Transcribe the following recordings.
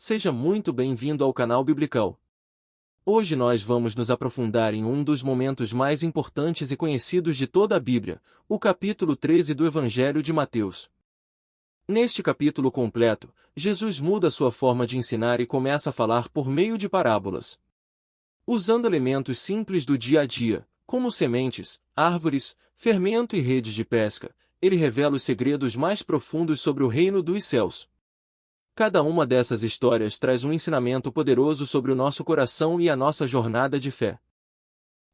Seja muito bem-vindo ao canal Biblical. Hoje nós vamos nos aprofundar em um dos momentos mais importantes e conhecidos de toda a Bíblia, o capítulo 13 do Evangelho de Mateus. Neste capítulo completo, Jesus muda sua forma de ensinar e começa a falar por meio de parábolas. Usando elementos simples do dia a dia, como sementes, árvores, fermento e redes de pesca, ele revela os segredos mais profundos sobre o reino dos céus. Cada uma dessas histórias traz um ensinamento poderoso sobre o nosso coração e a nossa jornada de fé.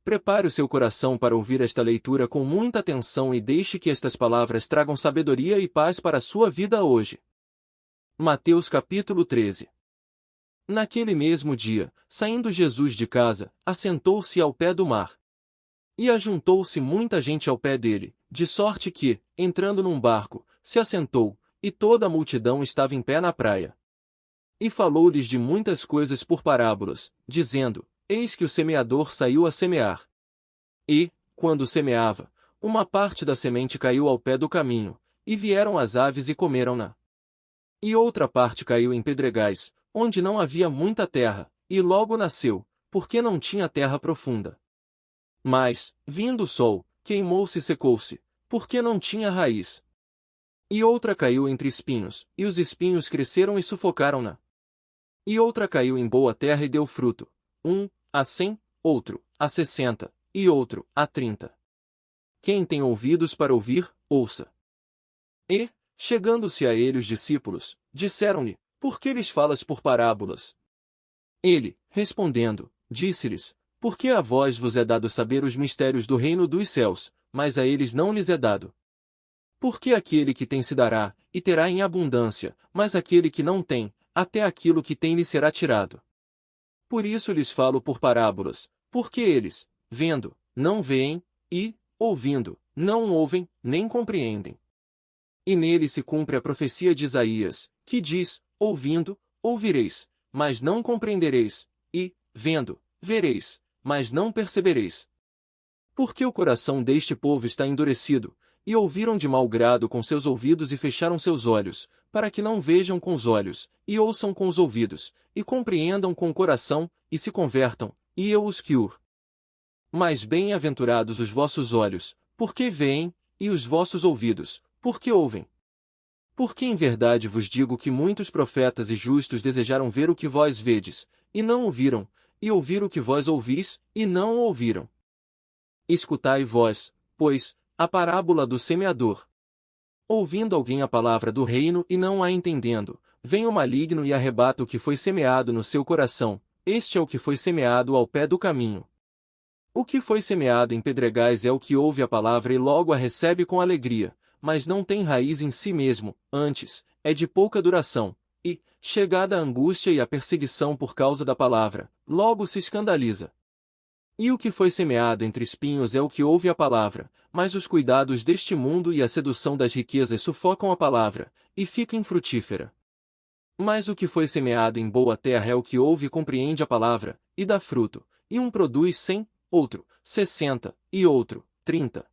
Prepare o seu coração para ouvir esta leitura com muita atenção e deixe que estas palavras tragam sabedoria e paz para a sua vida hoje. Mateus capítulo 13. Naquele mesmo dia, saindo Jesus de casa, assentou-se ao pé do mar. E ajuntou-se muita gente ao pé dele, de sorte que, entrando num barco, se assentou, e toda a multidão estava em pé na praia. E falou-lhes de muitas coisas por parábolas, dizendo: Eis que o semeador saiu a semear. E, quando semeava, uma parte da semente caiu ao pé do caminho, e vieram as aves e comeram-na. E outra parte caiu em pedregais, onde não havia muita terra, e logo nasceu, porque não tinha terra profunda. Mas, vindo o sol, queimou-se e secou-se, porque não tinha raiz. E outra caiu entre espinhos, e os espinhos cresceram e sufocaram-na. E outra caiu em boa terra e deu fruto, a 100, outro, a 60, e outro, a 30. Quem tem ouvidos para ouvir, ouça. E, chegando-se a ele os discípulos, disseram-lhe: Por que lhes falas por parábolas? Ele, respondendo, disse-lhes: Porque a vós vos é dado saber os mistérios do reino dos céus, mas a eles não lhes é dado. Porque aquele que tem se dará, e terá em abundância, mas aquele que não tem, até aquilo que tem lhe será tirado. Por isso lhes falo por parábolas, porque eles, vendo, não veem, e, ouvindo, não ouvem, nem compreendem. E nele se cumpre a profecia de Isaías, que diz: Ouvindo, ouvireis, mas não compreendereis, e, vendo, vereis, mas não percebereis. Porque o coração deste povo está endurecido, e ouviram de mau grado com seus ouvidos e fecharam seus olhos, para que não vejam com os olhos, e ouçam com os ouvidos, e compreendam com o coração, e se convertam, e eu os cure. Mas bem-aventurados os vossos olhos, porque veem, e os vossos ouvidos, porque ouvem. Porque em verdade vos digo que muitos profetas e justos desejaram ver o que vós vedes, e não ouviram, e ouvir o que vós ouvis, e não ouviram. Escutai vós, pois, a parábola do semeador. Ouvindo alguém a palavra do reino e não a entendendo, vem o maligno e arrebata o que foi semeado no seu coração. Este é o que foi semeado ao pé do caminho. O que foi semeado em pedregais é o que ouve a palavra e logo a recebe com alegria, mas não tem raiz em si mesmo, antes, é de pouca duração, e, chegada a angústia e a perseguição por causa da palavra, logo se escandaliza. E o que foi semeado entre espinhos é o que ouve a palavra, mas os cuidados deste mundo e a sedução das riquezas sufocam a palavra, e fica infrutífera. Mas o que foi semeado em boa terra é o que ouve e compreende a palavra, e dá fruto, e um produz 100, outro, 60, e outro, 30.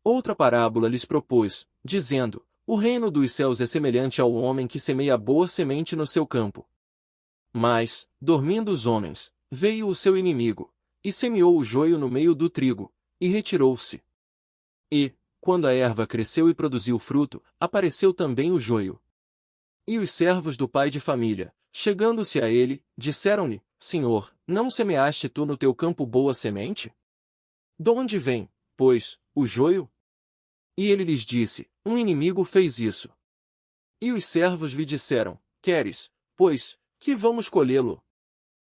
Outra parábola lhes propôs, dizendo: O reino dos céus é semelhante ao homem que semeia boa semente no seu campo. Mas, dormindo os homens, veio o seu inimigo, e semeou o joio no meio do trigo, e retirou-se. E, quando a erva cresceu e produziu fruto, apareceu também o joio. E os servos do pai de família, chegando-se a ele, disseram-lhe: Senhor, não semeaste tu no teu campo boa semente? Donde vem, pois, o joio? E ele lhes disse: Um inimigo fez isso. E os servos lhe disseram: Queres, pois, que vamos colhê-lo?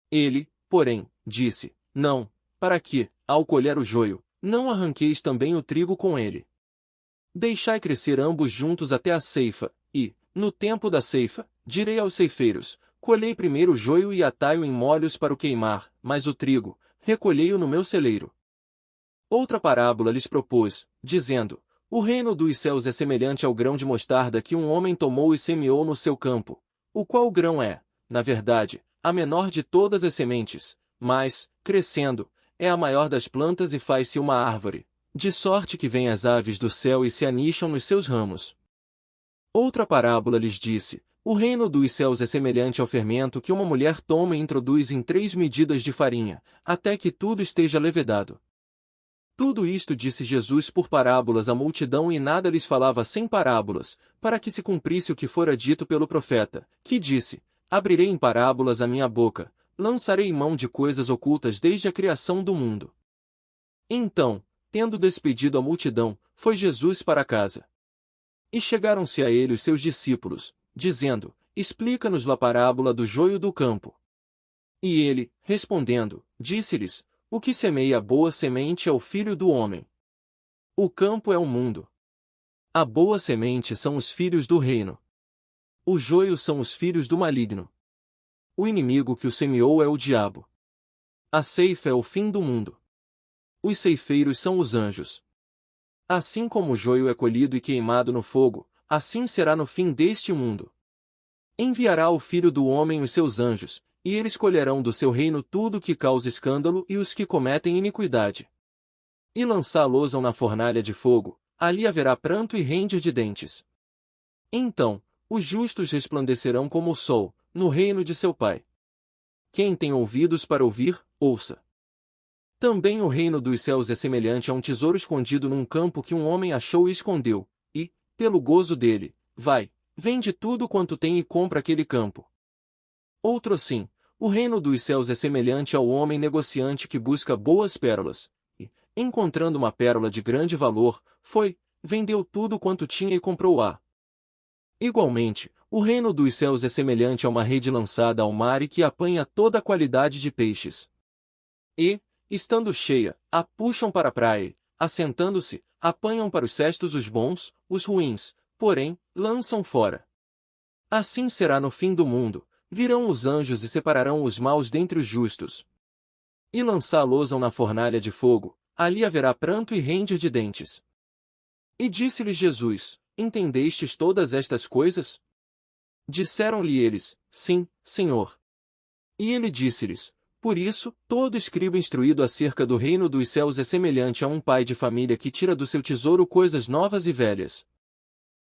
Ele, porém, disse: Não, para que, ao colher o joio, não arranqueis também o trigo com ele. Deixai crescer ambos juntos até a ceifa, e, no tempo da ceifa, direi aos ceifeiros: Colhei primeiro o joio e atai-o em molhos para o queimar, mas o trigo, recolhei-o no meu celeiro. Outra parábola lhes propôs, dizendo: O reino dos céus é semelhante ao grão de mostarda que um homem tomou e semeou no seu campo, o qual grão é, na verdade, a menor de todas as sementes, mas, crescendo, é a maior das plantas e faz-se uma árvore, de sorte que vêm as aves do céu e se anicham nos seus ramos. Outra parábola lhes disse: o reino dos céus é semelhante ao fermento que uma mulher toma e introduz em 3 medidas de farinha, até que tudo esteja levedado. Tudo isto disse Jesus por parábolas à multidão e nada lhes falava sem parábolas, para que se cumprisse o que fora dito pelo profeta, que disse: Abrirei em parábolas a minha boca, lançarei mão de coisas ocultas desde a criação do mundo. Então, tendo despedido a multidão, foi Jesus para casa. E chegaram-se a ele os seus discípulos, dizendo: Explica-nos a parábola do joio do campo. E ele, respondendo, disse-lhes: O que semeia a boa semente é o Filho do homem. O campo é o mundo. A boa semente são os filhos do reino. O joio são os filhos do maligno. O inimigo que o semeou é o diabo. A ceifa é o fim do mundo. Os ceifeiros são os anjos. Assim como o joio é colhido e queimado no fogo, assim será no fim deste mundo. Enviará o Filho do homem os seus anjos, e eles colherão do seu reino tudo que causa escândalo e os que cometem iniquidade. E lançá-los-ão na fornalha de fogo, ali haverá pranto e ranger de dentes. Então, os justos resplandecerão como o sol, no reino de seu Pai. Quem tem ouvidos para ouvir, ouça. Também o reino dos céus é semelhante a um tesouro escondido num campo que um homem achou e escondeu, e, pelo gozo dele, vai, vende tudo quanto tem e compra aquele campo. Outro assim, o reino dos céus é semelhante ao homem negociante que busca boas pérolas, e, encontrando uma pérola de grande valor, foi, vendeu tudo quanto tinha e comprou-a. Igualmente, o reino dos céus é semelhante a uma rede lançada ao mar e que apanha toda a qualidade de peixes. E, estando cheia, a puxam para a praia e, assentando-se, apanham para os cestos os bons, os ruins, porém, lançam fora. Assim será no fim do mundo. Virão os anjos e separarão os maus dentre os justos. E lançá-los-ão na fornalha de fogo, ali haverá pranto e ranger de dentes. E disse-lhes Jesus: Entendestes todas estas coisas? Disseram-lhe eles: Sim, Senhor. E ele disse-lhes: Por isso, todo escriba instruído acerca do reino dos céus é semelhante a um pai de família que tira do seu tesouro coisas novas e velhas.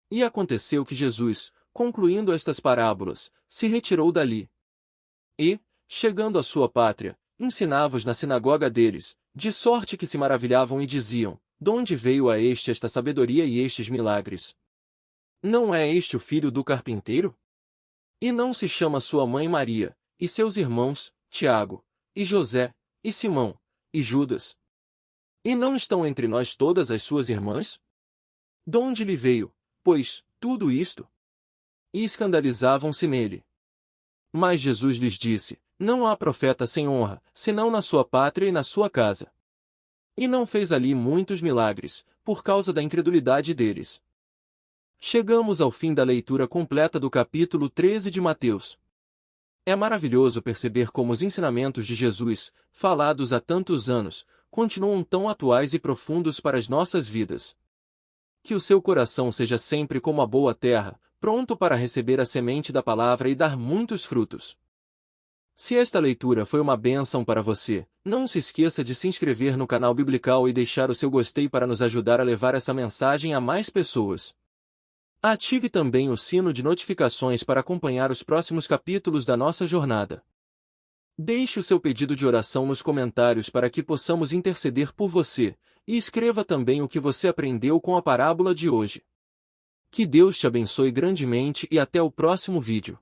E aconteceu que Jesus, concluindo estas parábolas, se retirou dali. E, chegando à sua pátria, ensinava-os na sinagoga deles, de sorte que se maravilhavam e diziam: Donde veio a este esta sabedoria e estes milagres? Não é este o filho do carpinteiro? E não se chama sua mãe Maria, e seus irmãos, Tiago, e José, e Simão, e Judas? E não estão entre nós todas as suas irmãs? Donde lhe veio, pois, tudo isto? E escandalizavam-se nele. Mas Jesus lhes disse: Não há profeta sem honra, senão na sua pátria e na sua casa. E não fez ali muitos milagres, por causa da incredulidade deles. Chegamos ao fim da leitura completa do capítulo 13 de Mateus. É maravilhoso perceber como os ensinamentos de Jesus, falados há tantos anos, continuam tão atuais e profundos para as nossas vidas. Que o seu coração seja sempre como a boa terra, pronto para receber a semente da palavra e dar muitos frutos. Se esta leitura foi uma bênção para você, não se esqueça de se inscrever no canal Biblical e deixar o seu gostei para nos ajudar a levar essa mensagem a mais pessoas. Ative também o sino de notificações para acompanhar os próximos capítulos da nossa jornada. Deixe o seu pedido de oração nos comentários para que possamos interceder por você, e escreva também o que você aprendeu com a parábola de hoje. Que Deus te abençoe grandemente e até o próximo vídeo.